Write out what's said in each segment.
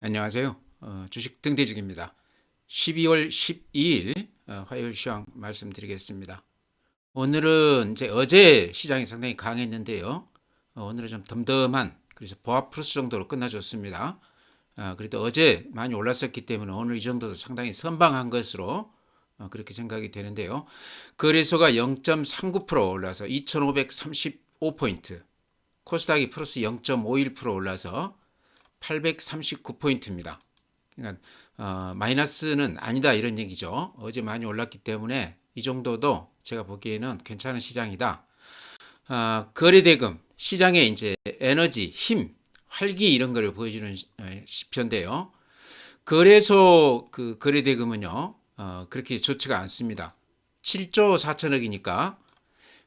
안녕하세요. 주식 등대직입니다. 12월 12일 화요일 시황 말씀드리겠습니다. 오늘은 이제 어제 시장이 상당히 강했는데요. 오늘은 좀 덤덤한, 그래서 보합 플러스 정도로 끝나줬습니다. 그래도 어제 많이 올랐었기 때문에 오늘 이 정도도 상당히 선방한 것으로 그렇게 생각이 되는데요. 거래소가 0.39% 올라서 2,535포인트, 코스닥이 플러스 0.51% 올라서 839포인트입니다. 그러니까 마이너스는 아니다 이런 얘기죠. 어제 많이 올랐기 때문에 이 정도도 제가 보기에는 괜찮은 시장이다. 거래대금 시장의 이제 에너지, 힘, 활기 이런 거를 보여주는 지표인데요. 거래소 그 거래대금은요 그렇게 좋지가 않습니다. 7조 4천억이니까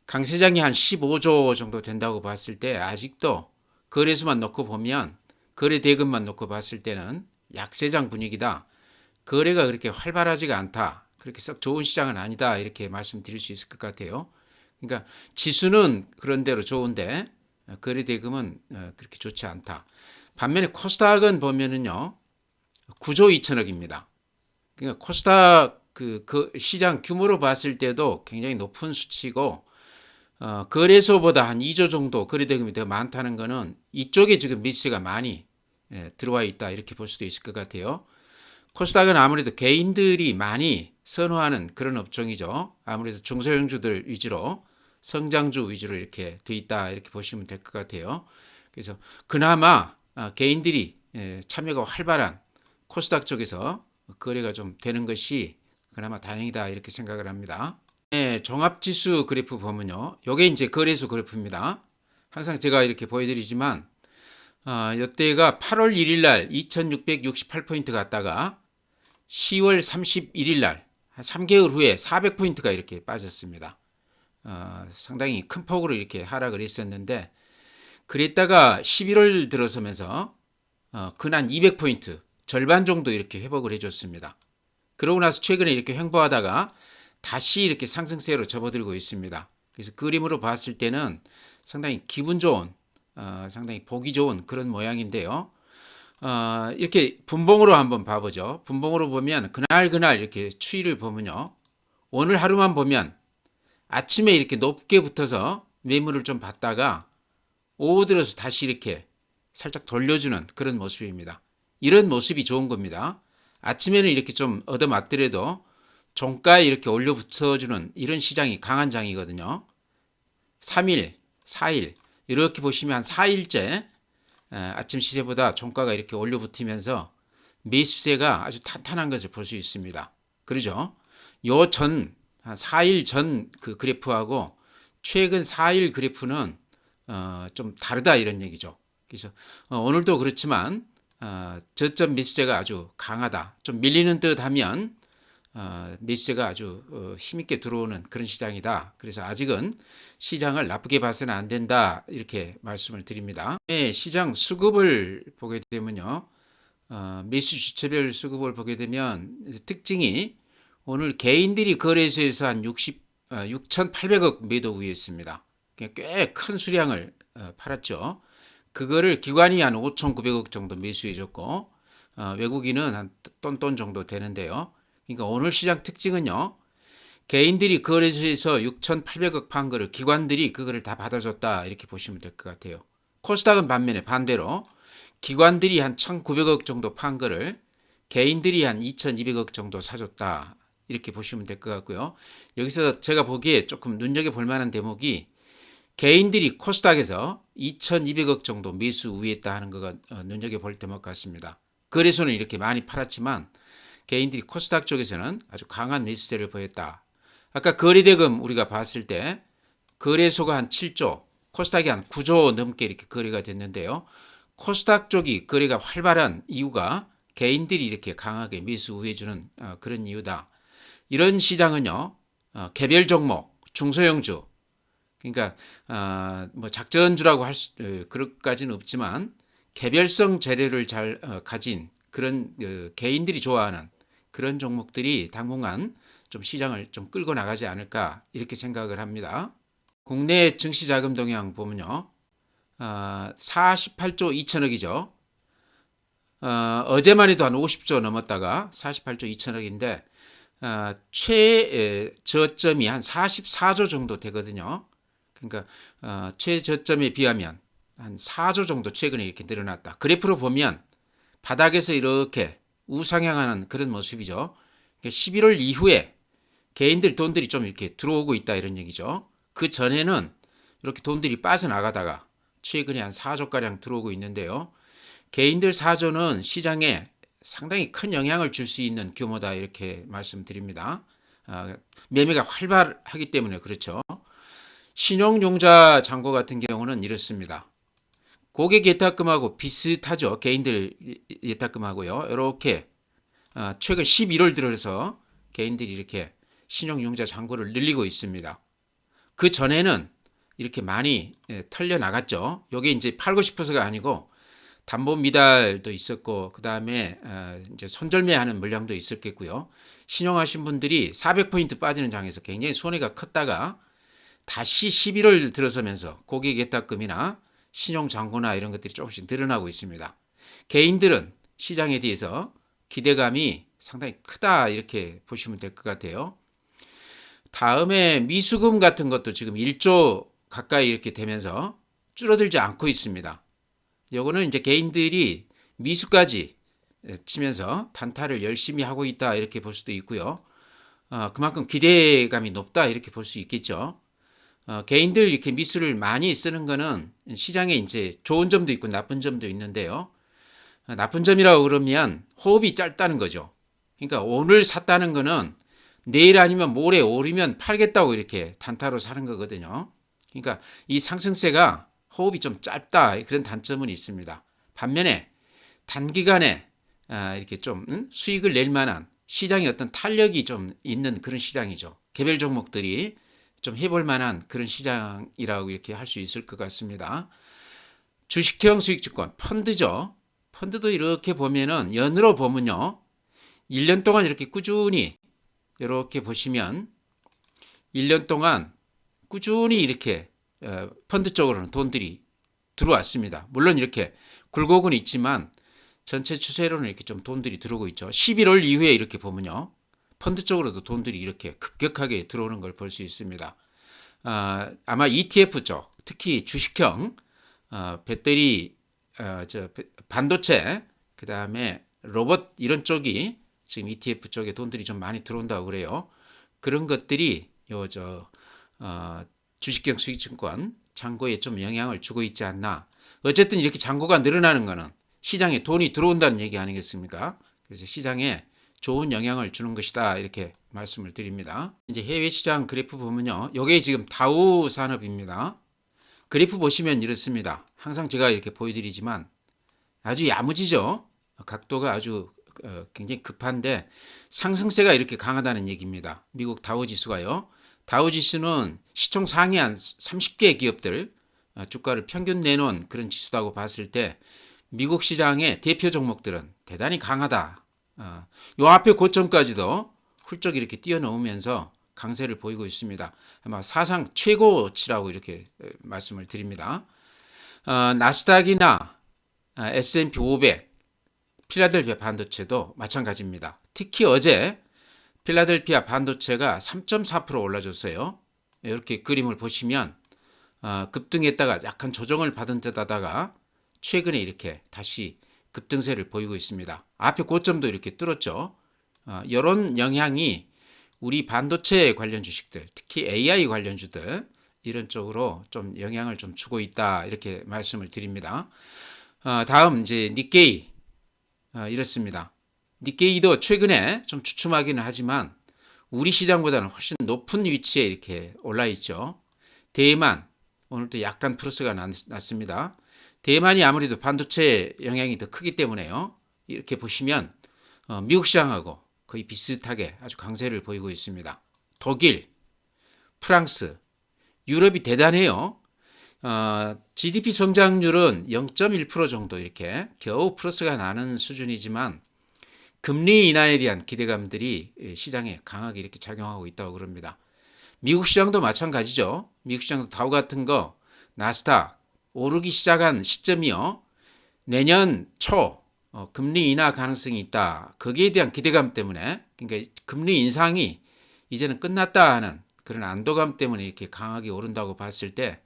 강세장이 한 15조 정도 된다고 봤을 때 아직도 거래소만 놓고 보면, 거래 대금만 놓고 봤을 때는 약세장 분위기다. 거래가 그렇게 활발하지가 않다. 그렇게 썩 좋은 시장은 아니다. 이렇게 말씀드릴 수 있을 것 같아요. 그러니까 지수는 그런대로 좋은데 거래 대금은 그렇게 좋지 않다. 반면에 코스닥은 보면은요 9조 2천억입니다. 그러니까 코스닥 그 시장 규모로 봤을 때도 굉장히 높은 수치고, 거래소보다 한 2조 정도 거래대금이 더 많다는 것은 이쪽에 지금 미스가 많이 들어와 있다 이렇게 볼 수도 있을 것 같아요. 코스닥은 아무래도 개인들이 많이 선호하는 그런 업종이죠. 아무래도 중소형주들 위주로, 성장주 위주로 이렇게 돼 있다 이렇게 보시면 될 것 같아요. 그래서 그나마 개인들이 참여가 활발한 코스닥 쪽에서 거래가 좀 되는 것이 그나마 다행이다 이렇게 생각을 합니다. 네, 종합지수 그래프 보면요, 요게 이제 거래소 그래프입니다. 항상 제가 이렇게 보여드리지만 이때가 8월 1일 날 2668포인트 갔다가 10월 31일 날 한 3개월 후에 400포인트가 이렇게 빠졌습니다. 상당히 큰 폭으로 이렇게 하락을 했었는데, 그랬다가 11월 들어서면서 근한 200포인트 절반 정도 이렇게 회복을 해줬습니다. 그러고 나서 최근에 이렇게 횡보하다가 다시 이렇게 상승세로 접어들고 있습니다. 그래서 그림으로 봤을 때는 상당히 기분 좋은, 상당히 보기 좋은 그런 모양인데요. 이렇게 분봉으로 한번 봐보죠. 분봉으로 보면 그날 이렇게 추이를 보면요, 오늘 하루만 보면 아침에 이렇게 높게 붙어서 매물을 좀 받다가 오후 들어서 다시 이렇게 살짝 돌려주는 그런 모습입니다. 이런 모습이 좋은 겁니다. 아침에는 이렇게 좀 얻어맞더라도 종가에 이렇게 올려 붙여주는 이런 시장이 강한 장이거든요. 3일, 4일 이렇게 보시면 한 4일째 아침 시세보다 종가가 이렇게 올려 붙으면서 매수세가 아주 탄탄한 것을 볼 수 있습니다. 그러죠? 요 전, 4일 전 그 그래프하고 최근 4일 그래프는 좀 다르다 이런 얘기죠. 그래서 오늘도 그렇지만 저점 매수세가 아주 강하다. 좀 밀리는 듯 하면 매수세가 아주 힘있게 들어오는 그런 시장이다. 그래서 아직은 시장을 나쁘게 봐서는 안 된다 이렇게 말씀을 드립니다. 시장 수급을 보게 되면요, 매수 주체별 수급을 보게 되면 특징이, 오늘 개인들이 거래소에서 한 6,800억 매도 우위였습니다. 꽤 큰 수량을 팔았죠. 그거를 기관이 한 5,900억 정도 매수해줬고, 외국인은 한 똔똔 정도 되는데요. 그러니까 오늘 시장 특징은요, 개인들이 거래소에서 6,800억 판 거를 기관들이 그거를 다 받아줬다 이렇게 보시면 될 것 같아요. 코스닥은 반면에 반대로 기관들이 한 1,900억 정도 판 거를 개인들이 한 2,200억 정도 사줬다 이렇게 보시면 될 것 같고요. 여기서 제가 보기에 조금 눈여겨볼 만한 대목이, 개인들이 코스닥에서 2,200억 정도 매수 우위했다 하는 거가 눈여겨볼 대목 같습니다. 거래소는 이렇게 많이 팔았지만 개인들이 코스닥 쪽에서는 아주 강한 매수세를 보였다. 아까 거래대금 우리가 봤을 때 거래소가 한 7조, 코스닥이 한 9조 넘게 이렇게 거래가 됐는데요. 코스닥 쪽이 거래가 활발한 이유가 개인들이 이렇게 강하게 매수 우회해주는 그런 이유다. 이런 시장은요, 개별 종목, 중소형주, 그러니까 뭐 작전주라고 할 그것까지는 없지만 개별성 재료를 잘 가진 그런 개인들이 좋아하는 그런 종목들이 당분간 좀 시장을 좀 끌고 나가지 않을까 이렇게 생각을 합니다. 국내 증시 자금 동향 보면요, 48조 2천억이죠. 어제만 해도 한 50조 넘었다가 48조 2천억인데 최저점이 한 44조 정도 되거든요. 그러니까 최저점에 비하면 한 4조 정도 최근에 이렇게 늘어났다. 그래프로 보면 바닥에서 이렇게 우상향하는 그런 모습이죠. 11월 이후에 개인들 돈들이 좀 이렇게 들어오고 있다 이런 얘기죠. 그 전에는 이렇게 돈들이 빠져나가다가 최근에 한 4조가량 들어오고 있는데요. 개인들 4조는 시장에 상당히 큰 영향을 줄 수 있는 규모다 이렇게 말씀드립니다. 매매가 활발하기 때문에 그렇죠. 신용융자 잔고 같은 경우는 이렇습니다. 고객 예탁금하고 비슷하죠. 개인들 예탁금하고요. 이렇게 최근 11월 들어서 개인들이 이렇게 신용융자 잔고를 늘리고 있습니다. 그 전에는 이렇게 많이 털려 나갔죠. 이게 이제 팔고 싶어서가 아니고 담보 미달도 있었고 그 다음에 이제 손절매하는 물량도 있었겠고요. 신용하신 분들이 400포인트 빠지는 장에서 굉장히 손해가 컸다가 다시 11월 들어서면서 고객 예탁금이나 신용 잔고나 이런 것들이 조금씩 늘어나고 있습니다. 개인들은 시장에 대해서 기대감이 상당히 크다 이렇게 보시면 될 것 같아요. 다음에 미수금 같은 것도 지금 1조 가까이 이렇게 되면서 줄어들지 않고 있습니다. 요거는 이제 개인들이 미수까지 치면서 단타를 열심히 하고 있다 이렇게 볼 수도 있고요. 그만큼 기대감이 높다 이렇게 볼 수 있겠죠. 개인들 이렇게 미수를 많이 쓰는 거는 시장에 이제 좋은 점도 있고 나쁜 점도 있는데요. 나쁜 점이라고 그러면 호흡이 짧다는 거죠. 그러니까 오늘 샀다는 거는 내일 아니면 모레 오르면 팔겠다고 이렇게 단타로 사는 거거든요. 그러니까 이 상승세가 호흡이 좀 짧다 그런 단점은 있습니다. 반면에 단기간에 이렇게 좀 수익을 낼 만한 시장에 어떤 탄력이 좀 있는 그런 시장이죠. 개별 종목들이 좀 해볼 만한 그런 시장이라고 이렇게 할 수 있을 것 같습니다. 주식형 수익증권 펀드죠. 펀드도 이렇게 보면은 연으로 보면요. 1년 동안 이렇게 꾸준히 이렇게 보시면 1년 동안 꾸준히 이렇게 펀드 쪽으로는 돈들이 들어왔습니다. 물론 이렇게 굴곡은 있지만 전체 추세로는 이렇게 좀 돈들이 들어오고 있죠. 11월 이후에 이렇게 보면요. 펀드 쪽으로도 돈들이 이렇게 급격하게 들어오는 걸 볼 수 있습니다. 아마 ETF 쪽, 특히 주식형 배터리, 반도체, 그 다음에 로봇 이런 쪽이 지금 ETF 쪽에 돈들이 좀 많이 들어온다고 그래요. 그런 것들이 주식형 수익증권 잔고에 좀 영향을 주고 있지 않나. 어쨌든 이렇게 잔고가 늘어나는 것은 시장에 돈이 들어온다는 얘기 아니겠습니까? 그래서 시장에 좋은 영향을 주는 것이다 이렇게 말씀을 드립니다. 이제 해외 시장 그래프 보면요. 이게 지금 다우 산업입니다. 그래프 보시면 이렇습니다. 항상 제가 이렇게 보여드리지만 아주 야무지죠. 각도가 아주 굉장히 급한데 상승세가 이렇게 강하다는 얘기입니다. 미국 다우 지수가요. 다우 지수는 시총 상위 한 30개 기업들 주가를 평균 내놓은 그런 지수라고 봤을 때 미국 시장의 대표 종목들은 대단히 강하다. 요 앞에 고점까지도 훌쩍 이렇게 뛰어넘으면서 강세를 보이고 있습니다. 아마 사상 최고치라고 이렇게 말씀을 드립니다. 나스닥이나 S&P 500, 필라델피아 반도체도 마찬가지입니다. 특히 어제 필라델피아 반도체가 3.4% 올라줬어요. 이렇게 그림을 보시면 급등했다가 약간 조정을 받은 듯 하다가 최근에 이렇게 다시 급등세를 보이고 있습니다. 앞에 고점도 이렇게 뚫었죠. 이런 영향이 우리 반도체 관련 주식들, 특히 AI 관련주들 이런 쪽으로 좀 영향을 좀 주고 있다 이렇게 말씀을 드립니다. 다음 이제 니케이 이렇습니다. 니케이도 최근에 좀 주춤하기는 하지만 우리 시장보다는 훨씬 높은 위치에 이렇게 올라 있죠. 대만 오늘도 약간 플러스가 났습니다. 대만이 아무래도 반도체 영향이 더 크기 때문에요. 이렇게 보시면 미국 시장하고 거의 비슷하게 아주 강세를 보이고 있습니다. 독일, 프랑스, 유럽이 대단해요. GDP 성장률은 0.1% 정도 이렇게 겨우 플러스가 나는 수준이지만 금리 인하에 대한 기대감들이 시장에 강하게 이렇게 작용하고 있다고 그럽니다. 미국 시장도 마찬가지죠. 미국 시장도 다우 같은 거 나스닥 오르기 시작한 시점이요. 내년 초 금리 인하 가능성이 있다. 거기에 대한 기대감 때문에, 그러니까 금리 인상이 이제는 끝났다 하는 그런 안도감 때문에 이렇게 강하게 오른다고 봤을 때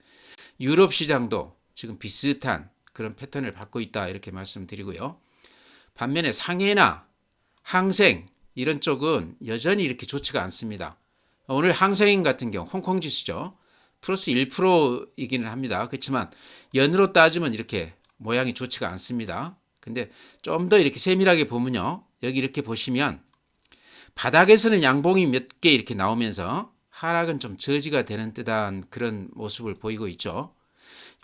유럽 시장도 지금 비슷한 그런 패턴을 받고 있다 이렇게 말씀드리고요. 반면에 상해나 항생 이런 쪽은 여전히 이렇게 좋지가 않습니다. 오늘 항생 같은 경우 홍콩 지수죠. 플러스 1%이기는 합니다. 그렇지만 연으로 따지면 이렇게 모양이 좋지가 않습니다. 근데 좀 더 이렇게 세밀하게 보면요. 여기 이렇게 보시면 바닥에서는 양봉이 몇 개 이렇게 나오면서 하락은 좀 저지가 되는 듯한 그런 모습을 보이고 있죠.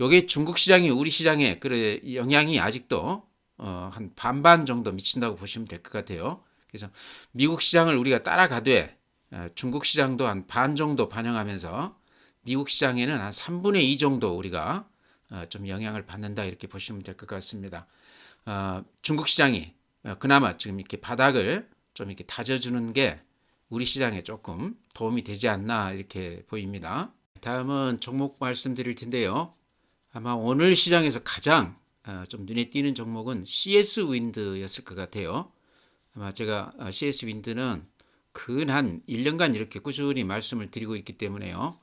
요게 중국 시장이 우리 시장에 그 영향이 아직도 한 반반 정도 미친다고 보시면 될 것 같아요. 그래서 미국 시장을 우리가 따라가되 중국 시장도 한 반 정도 반영하면서 미국 시장에는 한 3분의 2 정도 우리가 좀 영향을 받는다 이렇게 보시면 될 것 같습니다. 중국 시장이 그나마 지금 이렇게 바닥을 좀 이렇게 다져주는 게 우리 시장에 조금 도움이 되지 않나 이렇게 보입니다. 다음은 종목 말씀드릴 텐데요. 아마 오늘 시장에서 가장 좀 눈에 띄는 종목은 CS 윈드였을 것 같아요. 아마 제가 CS 윈드는 근 한 1년간 이렇게 꾸준히 말씀을 드리고 있기 때문에요.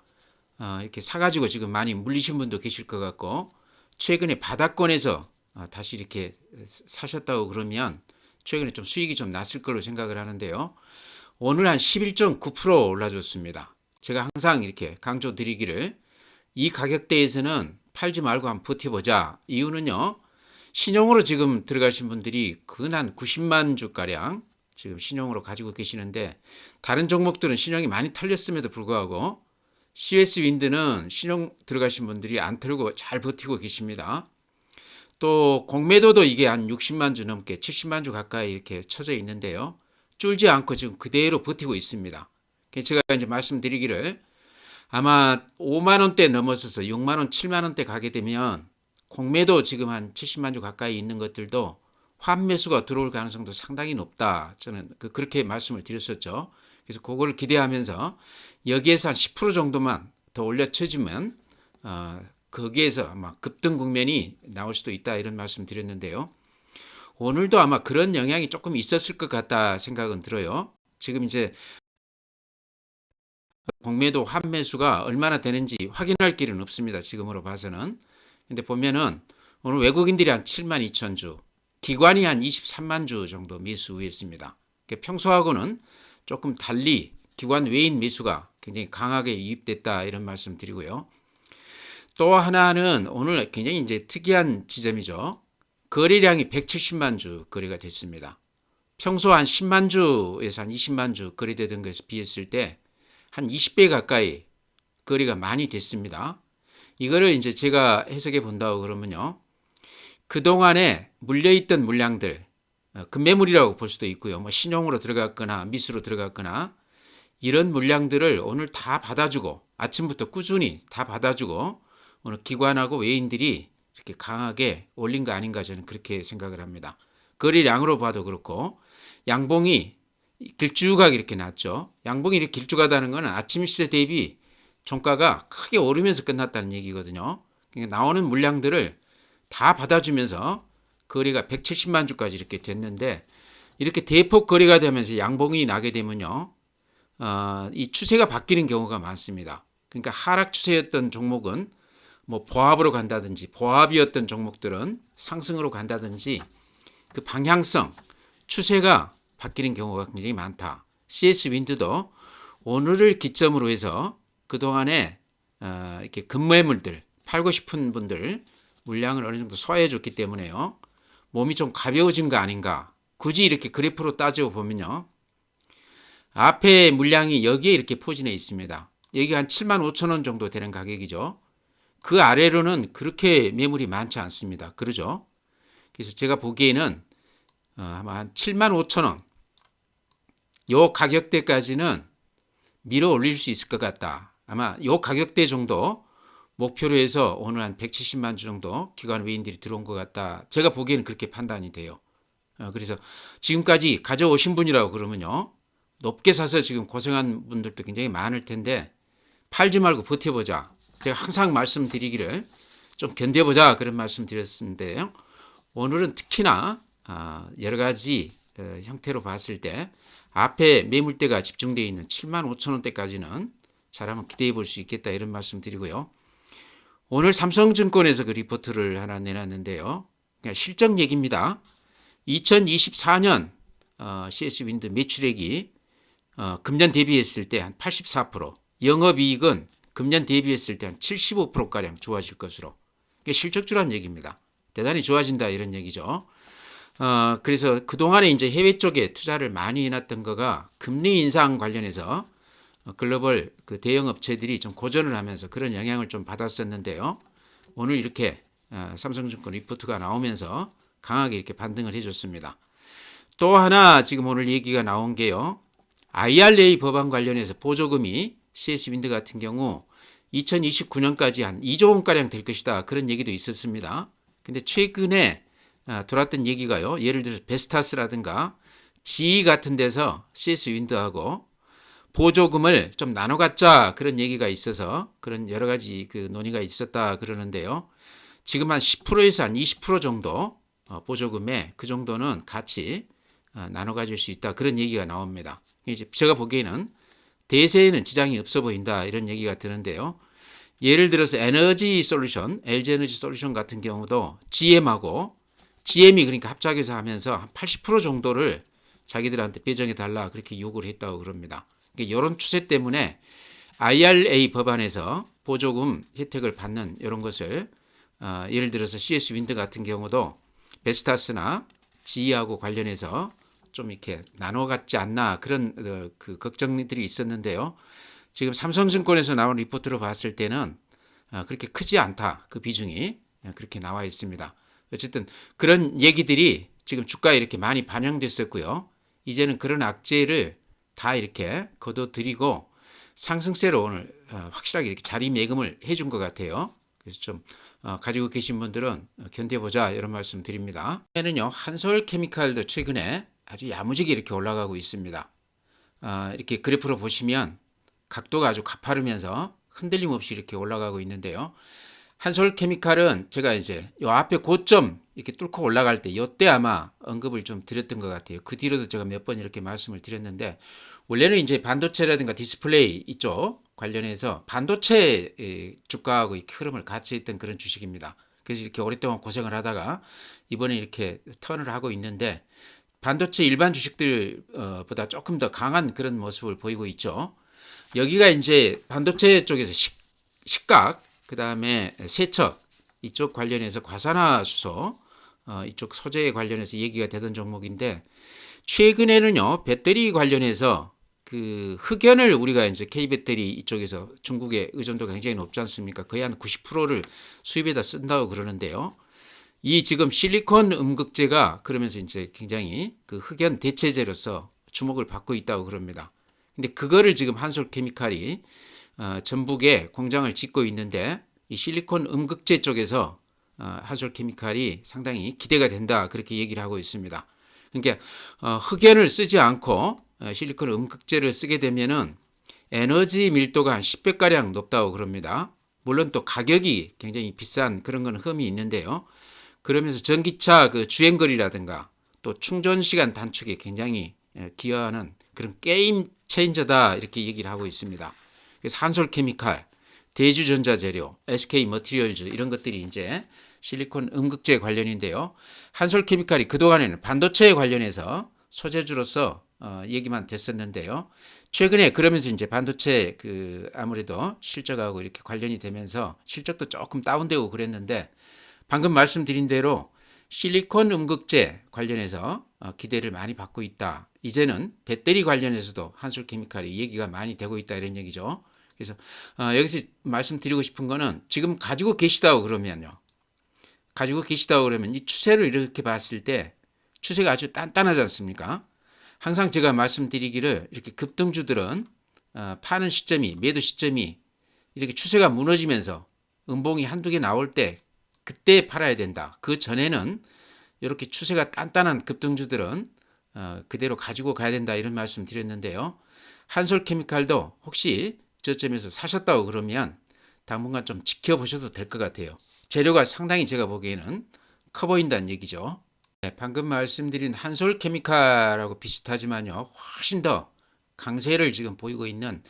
이렇게 사가지고 지금 많이 물리신 분도 계실 것 같고 최근에 바닥권에서 다시 이렇게 사셨다고 그러면 최근에 좀 수익이 좀 났을 걸로 생각을 하는데요. 오늘 한 11.9% 올라줬습니다. 제가 항상 이렇게 강조드리기를 이 가격대에서는 팔지 말고 한번 버텨보자. 이유는요. 신용으로 지금 들어가신 분들이 근 한 90만 주가량 지금 신용으로 가지고 계시는데 다른 종목들은 신용이 많이 털렸음에도 불구하고 CS 윈드는 신용 들어가신 분들이 안 털고 잘 버티고 계십니다. 또 공매도도 이게 한 60만 주 넘게 70만 주 가까이 이렇게 쳐져 있는데요. 쫄지 않고 지금 그대로 버티고 있습니다. 제가 이제 말씀드리기를 아마 5만 원대 넘어서서 6만 원, 7만 원대 가게 되면 공매도 지금 한 70만 주 가까이 있는 것들도 환매수가 들어올 가능성도 상당히 높다. 저는 그렇게 말씀을 드렸었죠. 그래서 그거를 기대하면서 여기에서 한 10% 정도만 더 올려쳐주면 거기에서 아마 급등 국면이 나올 수도 있다 이런 말씀 드렸는데요. 오늘도 아마 그런 영향이 조금 있었을 것 같다 생각은 들어요. 지금 이제 공매도 환매수가 얼마나 되는지 확인할 길은 없습니다. 지금으로 봐서는. 근데 보면은 오늘 외국인들이 한 7만 2천 주, 기관이 한 23만 주 정도 매수했습니다. 평소하고는 조금 달리 기관 외인 매수가 굉장히 강하게 유입됐다 이런 말씀 드리고요. 또 하나는 오늘 굉장히 이제 특이한 지점이죠. 거래량이 170만 주 거래가 됐습니다. 평소 한 10만 주에서 한 20만 주 거래되던 것에 비했을 때 한 20배 가까이 거래가 많이 됐습니다. 이거를 이제 제가 해석해 본다고 그러면요. 그동안에 물려있던 물량들, 급매물이라고 볼 수도 있고요. 뭐 신용으로 들어갔거나 미수로 들어갔거나 이런 물량들을 오늘 다 받아주고 아침부터 꾸준히 다 받아주고 오늘 기관하고 외인들이 이렇게 강하게 올린 거 아닌가 저는 그렇게 생각을 합니다. 거래량으로 봐도 그렇고 양봉이 길쭉하게 이렇게 났죠. 양봉이 이렇게 길쭉하다는 것은 아침 시세 대비 종가가 크게 오르면서 끝났다는 얘기거든요. 그러니까 나오는 물량들을 다 받아주면서 거래가 170만 주까지 이렇게 됐는데 이렇게 대폭 거래가 되면서 양봉이 나게 되면요. 이 추세가 바뀌는 경우가 많습니다. 그러니까 하락 추세였던 종목은 뭐 보합으로 간다든지 보합이었던 종목들은 상승으로 간다든지 그 방향성 추세가 바뀌는 경우가 굉장히 많다. CS 윈드도 오늘을 기점으로 해서 그동안에 이렇게 급매물들 팔고 싶은 분들 물량을 어느 정도 소화해 줬기 때문에요. 몸이 좀 가벼워진 거 아닌가. 굳이 이렇게 그래프로 따지고 보면요. 앞에 물량이 여기에 이렇게 포진해 있습니다. 여기 한 7만 5천 원 정도 되는 가격이죠. 그 아래로는 그렇게 매물이 많지 않습니다. 그러죠? 그래서 제가 보기에는 아마 한 7만 5천 원 요 가격대까지는 밀어 올릴 수 있을 것 같다. 아마 요 가격대 정도 목표로 해서 오늘 한 170만 주 정도 기관 외인들이 들어온 것 같다. 제가 보기에는 그렇게 판단이 돼요. 그래서 지금까지 가져오신 분이라고 그러면요. 높게 사서 지금 고생한 분들도 굉장히 많을 텐데 팔지 말고 버텨보자. 제가 항상 말씀드리기를 좀 견뎌보자 그런 말씀 드렸는데요. 오늘은 특히나 여러 가지 형태로 봤을 때 앞에 매물대가 집중되어 있는 75,000원대까지는 잘하면 기대해 볼 수 있겠다 이런 말씀 드리고요. 오늘 삼성증권에서 그 리포트를 하나 내놨는데요. 그냥 실적 얘기입니다. 2024년 CS 윈드 매출액이 금년 대비했을 때 한 84%, 영업이익은 금년 대비했을 때 한 75%가량 좋아질 것으로. 그게 실적주란 얘기입니다. 대단히 좋아진다 이런 얘기죠. 그래서 그동안에 이제 해외 쪽에 투자를 많이 해놨던 거가 금리 인상 관련해서 글로벌 그 대형 업체들이 좀 고전을 하면서 그런 영향을 좀 받았었는데요. 오늘 이렇게 삼성증권 리포트가 나오면서 강하게 이렇게 반등을 해줬습니다. 또 하나 지금 오늘 얘기가 나온 게요. IRA 법안 관련해서 보조금이 CS 윈드 같은 경우 2029년까지 한 2조 원가량 될 것이다. 그런 얘기도 있었습니다. 근데 최근에 돌았던 얘기가요. 예를 들어서 베스타스라든가 GE 같은 데서 CS 윈드하고 보조금을 좀 나눠 갖자 그런 얘기가 있어서 그런 여러 가지 그 논의가 있었다 그러는데요. 지금 한 10%에서 한 20% 정도 보조금에 그 정도는 같이 나눠 가질 수 있다 그런 얘기가 나옵니다. 이제 제가 보기에는 대세에는 지장이 없어 보인다 이런 얘기가 드는데요. 예를 들어서 에너지 솔루션, LG 에너지 솔루션 같은 경우도 GM하고 GM이 그러니까 합작해서 하면서 한 80% 정도를 자기들한테 배정해 달라 그렇게 요구를 했다고 그럽니다. 그러니까 이런 추세 때문에 IRA 법안에서 보조금 혜택을 받는 이런 것을 예를 들어서 CS 윈드 같은 경우도 베스타스나 GE하고 관련해서 좀 이렇게 나눠 갖지 않나 그런 그 걱정들이 있었는데요. 지금 삼성증권에서 나온 리포트로 봤을 때는 그렇게 크지 않다. 그 비중이 그렇게 나와 있습니다. 어쨌든 그런 얘기들이 지금 주가에 이렇게 많이 반영됐었고요. 이제는 그런 악재를 다 이렇게 거둬들이고 상승세로 오늘 확실하게 이렇게 자리매김을 해준 것 같아요. 그래서 좀 가지고 계신 분들은 견뎌보자 이런 말씀 드립니다. 에는요 한솔케미칼도 최근에 아주 야무지게 이렇게 올라가고 있습니다. 이렇게 그래프로 보시면 각도가 아주 가파르면서 흔들림 없이 이렇게 올라가고 있는데요. 한솔케미칼은 제가 이제 요 앞에 고점 이렇게 뚫고 올라갈 때 이때 아마 언급을 좀 드렸던 것 같아요. 그 뒤로도 제가 몇 번 이렇게 말씀을 드렸는데 원래는 이제 반도체라든가 디스플레이 이쪽 관련해서 반도체 주가하고 이렇게 흐름을 같이 했던 그런 주식입니다. 그래서 이렇게 오랫동안 고생을 하다가 이번에 이렇게 턴을 하고 있는데 반도체 일반 주식들보다 조금 더 강한 그런 모습을 보이고 있죠. 여기가 이제 반도체 쪽에서 식각, 그 다음에 세척 이쪽 관련해서 과산화수소 이쪽 소재에 관련해서 얘기가 되던 종목인데 최근에는요 배터리 관련해서 그 흑연을 우리가 이제 K배터리 이쪽에서 중국의 의존도가 굉장히 높지 않습니까? 거의 한 90%를 수입에다 쓴다고 그러는데요. 이 지금 실리콘 음극재가 그러면서 이제 굉장히 그 흑연 대체제로서 주목을 받고 있다고 그럽니다. 근데 그거를 지금 한솔케미칼이 전북에 공장을 짓고 있는데 이 실리콘 음극재 쪽에서 한솔케미칼이 상당히 기대가 된다 그렇게 얘기를 하고 있습니다. 그러니까 흑연을 쓰지 않고 실리콘 음극재를 쓰게 되면은 에너지 밀도가 한 10배가량 높다고 그럽니다. 물론 또 가격이 굉장히 비싼 그런 건 흠이 있는데요. 그러면서 전기차 그 주행거리라든가 또 충전 시간 단축에 굉장히 기여하는 그런 게임 체인저다 이렇게 얘기를 하고 있습니다. 그래서 한솔케미칼, 대주전자재료, SK머티리얼즈 이런 것들이 이제 실리콘 음극재 관련인데요. 한솔케미칼이 그동안에는 반도체에 관련해서 소재주로서 얘기만 됐었는데요. 최근에 그러면서 이제 반도체 그 아무래도 실적하고 이렇게 관련이 되면서 실적도 조금 다운되고 그랬는데 방금 말씀드린 대로 실리콘 음극재 관련해서 기대를 많이 받고 있다. 이제는 배터리 관련해서도 한솔케미칼이 얘기가 많이 되고 있다 이런 얘기죠. 그래서 여기서 말씀드리고 싶은 거는 지금 가지고 계시다고 그러면요. 가지고 계시다고 그러면 이 추세를 이렇게 봤을 때 추세가 아주 단단하지 않습니까? 항상 제가 말씀드리기를 이렇게 급등주들은 파는 시점이 매도 시점이 이렇게 추세가 무너지면서 음봉이 한두 개 나올 때 그때 팔아야 된다. 그 전에는 이렇게 추세가 단단한 급등주들은 그대로 가지고 가야 된다 이런 말씀 드렸는데요. 한솔케미칼도 혹시 저점에서 사셨다고 그러면 당분간 좀 지켜보셔도 될 것 같아요. 재료가 상당히 제가 보기에는 커 보인다는 얘기죠. 네, 방금 말씀드린 한솔케미칼하고 비슷하지만요, 훨씬 더 강세를 지금 보이고 있는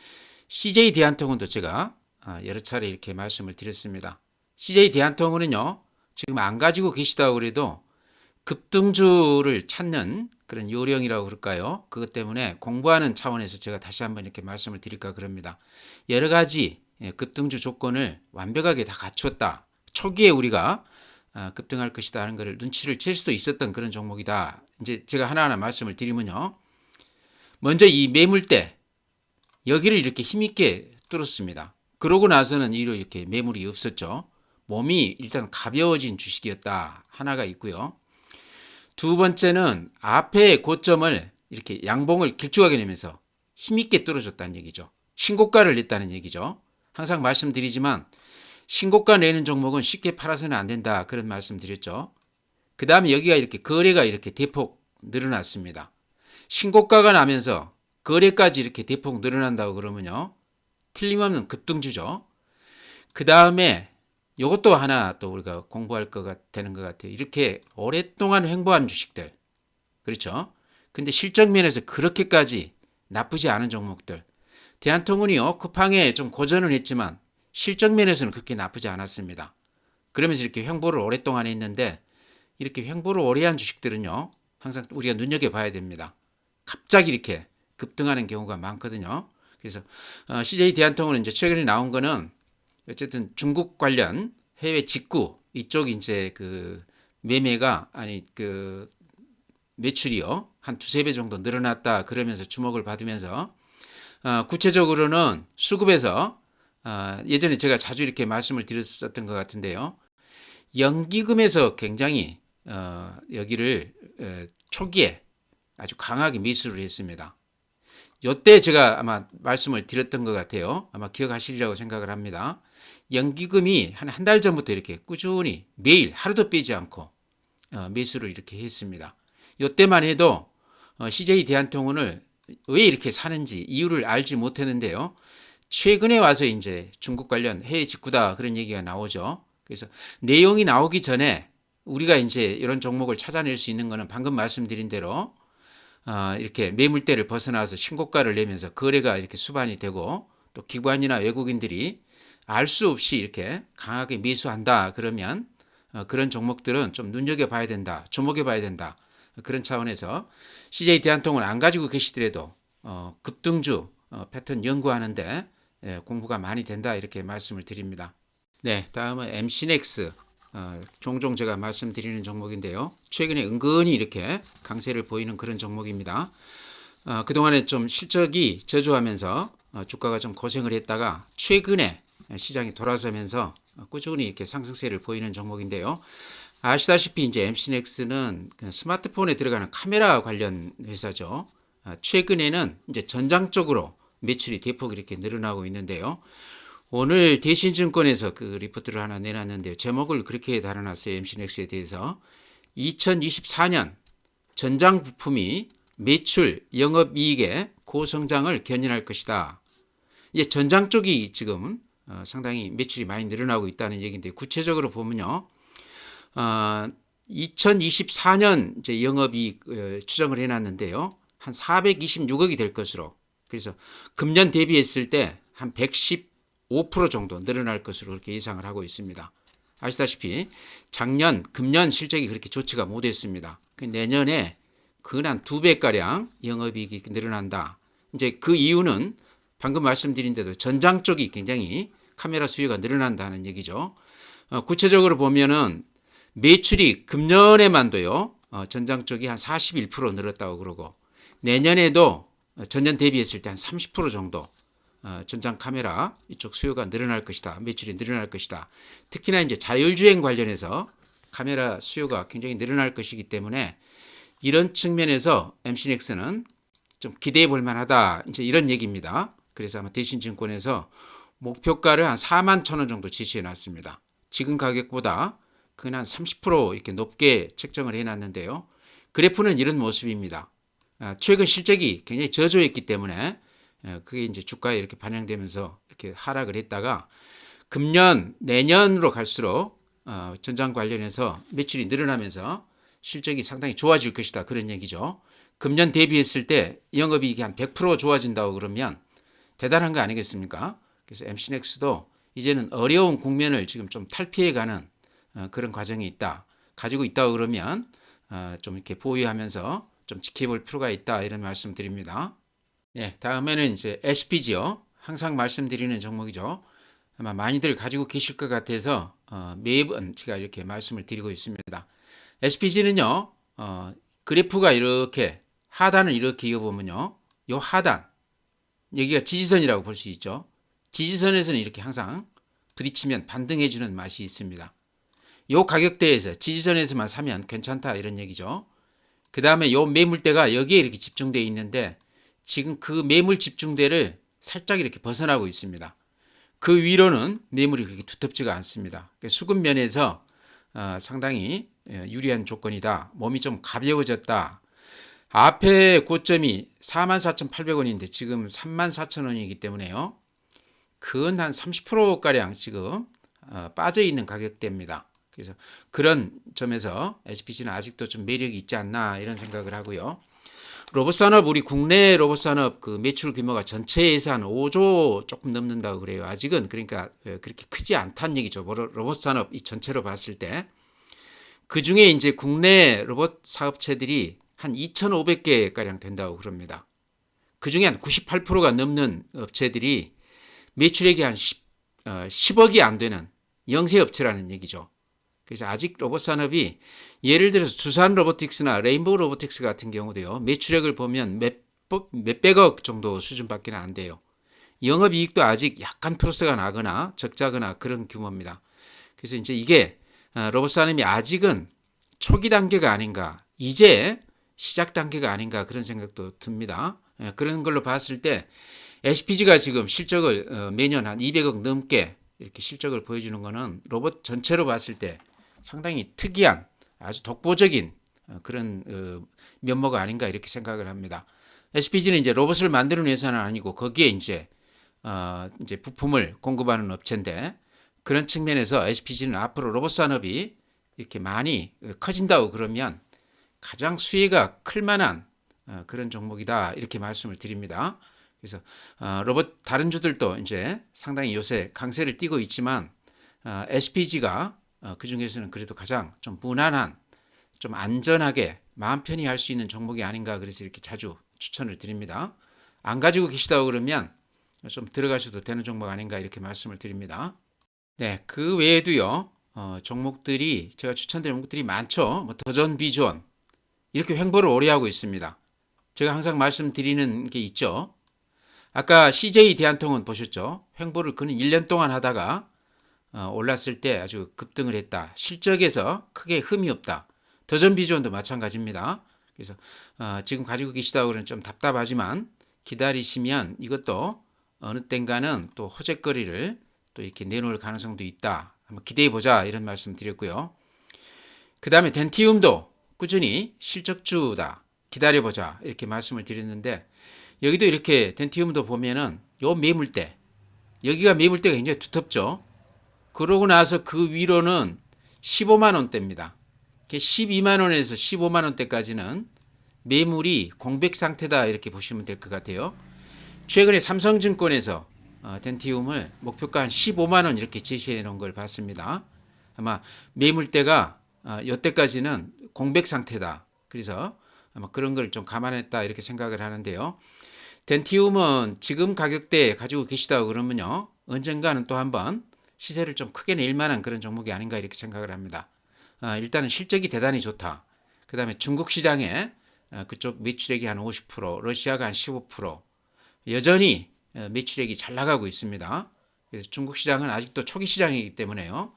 CJ 대한통운도 제가 여러 차례 이렇게 말씀을 드렸습니다. CJ 대한통운은요, 지금 안 가지고 계시다고 그래도 급등주를 찾는 그런 요령이라고 그럴까요? 그것 때문에 공부하는 차원에서 제가 다시 한번 이렇게 말씀을 드릴까 그럽니다. 여러 가지 급등주 조건을 완벽하게 다 갖추었다. 초기에 우리가 급등할 것이다 하는 것을 눈치를 챌 수도 있었던 그런 종목이다. 이제 제가 하나하나 말씀을 드리면요. 먼저 이 매물대 여기를 이렇게 힘있게 뚫었습니다. 그러고 나서는 이렇게 매물이 없었죠. 몸이 일단 가벼워진 주식이었다. 하나가 있고요. 두 번째는 앞에 고점을 이렇게 양봉을 길쭉하게 내면서 힘있게 뚫어줬다는 얘기죠. 신고가를 냈다는 얘기죠. 항상 말씀드리지만 신고가 내는 종목은 쉽게 팔아서는 안 된다. 그런 말씀 드렸죠. 그 다음에 여기가 이렇게 거래가 이렇게 대폭 늘어났습니다. 신고가가 나면서 거래까지 이렇게 대폭 늘어난다고 그러면요. 틀림없는 급등주죠. 그 다음에 이것도 하나 또 우리가 공부할 거가 되는 것 같아요. 이렇게 오랫동안 횡보한 주식들. 그렇죠. 근데 실적 면에서 그렇게까지 나쁘지 않은 종목들. 대한통운이요. 쿠팡에 좀 고전을 했지만 실적 면에서는 그렇게 나쁘지 않았습니다. 그러면서 이렇게 횡보를 오랫동안 했는데 이렇게 횡보를 오래 한 주식들은요. 항상 우리가 눈여겨봐야 됩니다. 갑자기 이렇게 급등하는 경우가 많거든요. 그래서 CJ 대한통운은 이제 최근에 나온 거는 어쨌든 중국 관련 해외 직구 이쪽 이제 그 매매가 아니 그 매출이요. 한 두세 배 정도 늘어났다 그러면서 주목을 받으면서 구체적으로는 수급에서 예전에 제가 자주 이렇게 말씀을 드렸었던 것 같은데요. 연기금에서 굉장히 여기를 초기에 아주 강하게 매수를 했습니다. 이때 제가 아마 말씀을 드렸던 것 같아요. 아마 기억하시리라고 생각을 합니다. 연기금이 한 달 전부터 이렇게 꾸준히 매일 하루도 빼지 않고 매수를 이렇게 했습니다. 이때만 해도 CJ 대한통운을 왜 이렇게 사는지 이유를 알지 못했는데요. 최근에 와서 이제 중국 관련 해외 직구다 그런 얘기가 나오죠. 그래서 내용이 나오기 전에 우리가 이제 이런 종목을 찾아낼 수 있는 거는 방금 말씀드린 대로 이렇게 매물대를 벗어나서 신고가를 내면서 거래가 이렇게 수반이 되고 또 기관이나 외국인들이 알 수 없이 이렇게 강하게 매수한다 그러면 그런 종목들은 좀 눈여겨봐야 된다, 주목해봐야 된다. 그런 차원에서 CJ 대한통운 안 가지고 계시더라도 급등주 패턴 연구하는데 공부가 많이 된다 이렇게 말씀을 드립니다. 네, 다음은 MC넥스. 종종 제가 말씀드리는 종목인데요. 최근에 은근히 이렇게 강세를 보이는 그런 종목입니다. 그동안에 좀 실적이 저조하면서 주가가 좀 고생을 했다가 최근에 시장이 돌아서면서 꾸준히 이렇게 상승세를 보이는 종목인데요. 아시다시피 이제 MC넥스는 스마트폰에 들어가는 카메라 관련 회사죠. 최근에는 이제 전장 쪽으로 매출이 대폭 이렇게 늘어나고 있는데요. 오늘 대신증권에서 그 리포트를 하나 내놨는데요. 제목을 그렇게 달아놨어요. MC넥스에 대해서. 2024년 전장 부품이 매출, 영업이익의 고성장을 견인할 것이다. 이제 전장 쪽이 지금 상당히 매출이 많이 늘어나고 있다는 얘기인데 구체적으로 보면요. 2024년 이제 영업이익 추정을 해놨는데요. 한 426억이 될 것으로. 그래서 금년 대비했을 때 한 115% 정도 늘어날 것으로 그렇게 예상을 하고 있습니다. 아시다시피 작년, 금년 실적이 그렇게 좋지가 못했습니다. 내년에 근한 2배가량 영업이익이 늘어난다. 이제 그 이유는 방금 말씀드린 대로 전장 쪽이 굉장히 카메라 수요가 늘어난다는 얘기죠. 구체적으로 보면은 매출이 금년에만도요. 전장 쪽이 한 41% 늘었다고 그러고 내년에도 전년 대비했을 때 한 30% 정도 전장 카메라 이쪽 수요가 늘어날 것이다. 매출이 늘어날 것이다. 특히나 이제 자율주행 관련해서 카메라 수요가 굉장히 늘어날 것이기 때문에 이런 측면에서 MC넥스는 좀 기대해 볼 만하다. 이제 이런 얘기입니다. 그래서 아마 대신증권에서 목표가를 한 4만 1천 원 정도 지시해 놨습니다. 지금 가격보다 근 한 30% 이렇게 높게 책정을 해 놨는데요. 그래프는 이런 모습입니다. 최근 실적이 굉장히 저조했기 때문에 그게 이제 주가에 이렇게 반영되면서 이렇게 하락을 했다가 금년, 내년으로 갈수록 전장 관련해서 매출이 늘어나면서 실적이 상당히 좋아질 것이다. 그런 얘기죠. 금년 대비했을 때 영업이익이 한 100% 좋아진다고 그러면 대단한 거 아니겠습니까? 그래서 MC넥스도 이제는 어려운 국면을 지금 좀 탈피해가는 그런 과정이 있다. 가지고 있다고 그러면 좀 이렇게 보유하면서 좀 지켜볼 필요가 있다. 이런 말씀 드립니다. 네, 다음에는 이제 SPG요. 항상 말씀드리는 종목이죠. 아마 많이들 가지고 계실 것 같아서 매번 제가 이렇게 말씀을 드리고 있습니다. SPG는요, 그래프가 이렇게 하단을 이렇게 이어보면요, 요 하단 여기가 지지선이라고 볼 수 있죠. 지지선에서는 이렇게 항상 부딪히면 반등해주는 맛이 있습니다. 요 가격대에서 지지선에서만 사면 괜찮다 이런 얘기죠. 그 다음에 요 매물대가 여기에 이렇게 집중되어 있는데 지금 그 매물 집중대를 살짝 이렇게 벗어나고 있습니다. 그 위로는 매물이 그렇게 두텁지가 않습니다. 수급 면에서 상당히 유리한 조건이다. 몸이 좀 가벼워졌다. 앞에 고점이 44,800원인데 지금 34,000원이기 때문에요. 근 한 30%가량 지금 빠져 있는 가격대입니다. 그래서 그런 점에서 SPG는 아직도 좀 매력이 있지 않나 이런 생각을 하고요. 로봇산업 우리 국내 로봇산업 그 매출 규모가 전체에서 한 5조 조금 넘는다고 그래요. 아직은 그러니까 그렇게 크지 않다는 얘기죠. 로봇산업 이 전체로 봤을 때. 그 중에 이제 국내 로봇 사업체들이 한 2,500개 가량 된다고 그럽니다. 그 중에 한 98%가 넘는 업체들이 매출액이 한 10억이 안 되는 영세 업체라는 얘기죠. 그래서 아직 로봇 산업이 예를 들어서 두산 로보틱스나 레인보우 로보틱스 같은 경우도요. 매출액을 보면 몇백억 정도 수준밖에 안 돼요. 영업이익도 아직 약간 플러스가 나거나 적자거나 그런 규모입니다. 그래서 이제 이게 로봇 산업이 아직은 초기 단계가 아닌가, 이제 시작 단계가 아닌가 그런 생각도 듭니다. 그런 걸로 봤을 때 SPG가 지금 실적을 매년 한 200억 넘게 이렇게 실적을 보여주는 것은 로봇 전체로 봤을 때 상당히 특이한 아주 독보적인 그런 면모가 아닌가 이렇게 생각을 합니다. SPG는 이제 로봇을 만드는 회사는 아니고 거기에 이제 부품을 공급하는 업체인데 그런 측면에서 SPG는 앞으로 로봇 산업이 이렇게 많이 커진다고 그러면 가장 수혜가 클 만한 그런 종목이다 이렇게 말씀을 드립니다. 그래서 로봇 다른 주들도 이제 상당히 요새 강세를 띠고 있지만 SPG가 그 중에서는 그래도 가장 좀 무난한 좀 안전하게 마음 편히 할 수 있는 종목이 아닌가 그래서 이렇게 자주 추천을 드립니다. 안 가지고 계시다고 그러면 좀 들어가셔도 되는 종목 아닌가 이렇게 말씀을 드립니다. 네, 그 외에도요 종목들이 제가 추천드린 종목들이 많죠. 뭐 더존 비존 이렇게 횡보를 오래 하고 있습니다. 제가 항상 말씀드리는 게 있죠. 아까 CJ 대한통운 보셨죠? 횡보를 그는 1년 동안 하다가 올랐을 때 아주 급등을 했다. 실적에서 크게 흠이 없다. 더존 비존도 마찬가지입니다. 그래서 지금 가지고 계시다고 그러면 좀 답답하지만 기다리시면 이것도 어느 땐가는 또 호재거리를 또 이렇게 내놓을 가능성도 있다. 한번 기대해 보자 이런 말씀 드렸고요. 그 다음에 덴티움도 꾸준히 실적주다. 기다려보자 이렇게 말씀을 드렸는데 여기도 이렇게 덴티움도 보면은 요 매물대 여기가 매물대가 굉장히 두텁죠. 그러고 나서 그 위로는 15만 원대입니다. 12만 원에서 15만 원대까지는 매물이 공백 상태다 이렇게 보시면 될 것 같아요. 최근에 삼성증권에서 덴티움을 목표가 한 15만 원 이렇게 제시해 놓은 걸 봤습니다. 아마 매물대가 이때까지는 공백 상태다. 그래서 아마 그런 걸 좀 감안했다 이렇게 생각을 하는데요. 덴티움은 지금 가격대에 가지고 계시다고 그러면요. 언젠가는 또 한번 시세를 좀 크게 낼 만한 그런 종목이 아닌가 이렇게 생각을 합니다. 일단은 실적이 대단히 좋다. 그 다음에 중국 시장에 그쪽 매출액이 한 50%, 러시아가 한 15%, 여전히 매출액이 잘 나가고 있습니다. 그래서 중국 시장은 아직도 초기 시장이기 때문에요.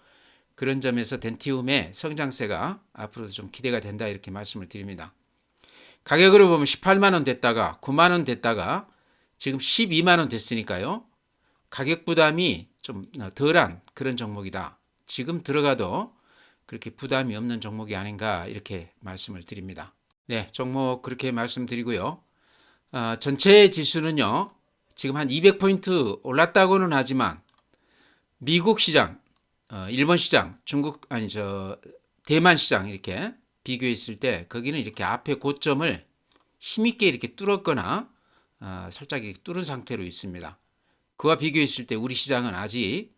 그런 점에서 덴티움의 성장세가 앞으로도 좀 기대가 된다 이렇게 말씀을 드립니다. 가격으로 보면 18만 원 됐다가 9만 원 됐다가 지금 12만 원 됐으니까요. 가격 부담이 좀 덜한 그런 종목이다. 지금 들어가도 그렇게 부담이 없는 종목이 아닌가 이렇게 말씀을 드립니다. 네, 종목 그렇게 말씀드리고요. 전체 지수는요. 지금 한 200포인트 올랐다고는 하지만 미국 시장, 일본 시장, 대만 시장 이렇게 비교했을 때 거기는 이렇게 앞에 고점을 힘있게 이렇게 뚫었거나 살짝 이렇게 뚫은 상태로 있습니다. 그와 비교했을 때 우리 시장은 아직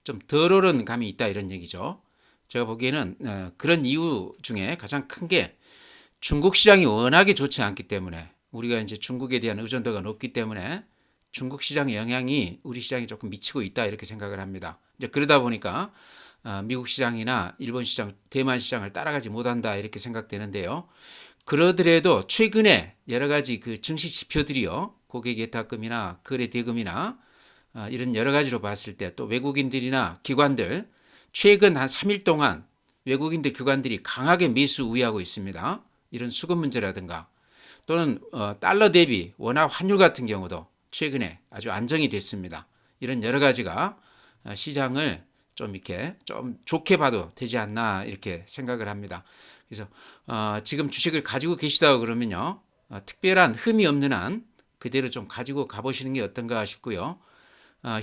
좀 덜 오른 감이 있다 이런 얘기죠. 제가 보기에는 그런 이유 중에 가장 큰 게 중국 시장이 워낙에 좋지 않기 때문에 우리가 이제 중국에 대한 의존도가 높기 때문에 중국 시장의 영향이 우리 시장에 조금 미치고 있다 이렇게 생각을 합니다. 이제 그러다 보니까 미국 시장이나 일본 시장, 대만 시장을 따라가지 못한다 이렇게 생각되는데요. 그러더라도 최근에 여러 가지 그 증시 지표들이요, 고객 예탁금이나 거래 대금이나 이런 여러 가지로 봤을 때 또 외국인들이나 기관들 최근 한 3일 동안 외국인들 기관들이 강하게 매수 우위하고 있습니다. 이런 수급 문제라든가 또는 달러 대비 원화 환율 같은 경우도 최근에 아주 안정이 됐습니다. 이런 여러 가지가 시장을 좀 이렇게 좀 좋게 봐도 되지 않나 이렇게 생각을 합니다. 그래서 지금 주식을 가지고 계시다고 그러면요, 특별한 흠이 없는 한 그대로 좀 가지고 가보시는 게 어떤가 싶고요.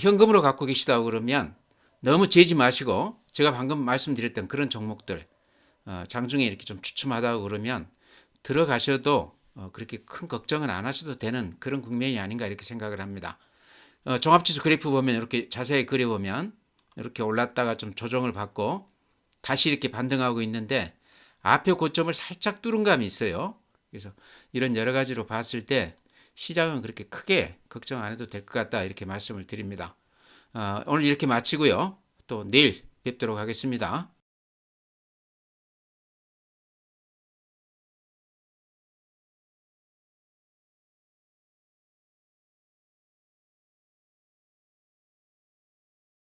현금으로 갖고 계시다고 그러면 너무 재지 마시고 제가 방금 말씀드렸던 그런 종목들 장중에 이렇게 좀 주춤하다고 그러면 들어가셔도 그렇게 큰 걱정은 안 하셔도 되는 그런 국면이 아닌가 이렇게 생각을 합니다. 종합지수 그래프 보면 이렇게 자세히 그려보면 이렇게 올랐다가 좀 조정을 받고 다시 이렇게 반등하고 있는데 앞에 고점을 살짝 뚫은 감이 있어요. 그래서 이런 여러 가지로 봤을 때 시장은 그렇게 크게 걱정 안 해도 될 것 같다 이렇게 말씀을 드립니다. 오늘 이렇게 마치고요. 또 내일 뵙도록 하겠습니다.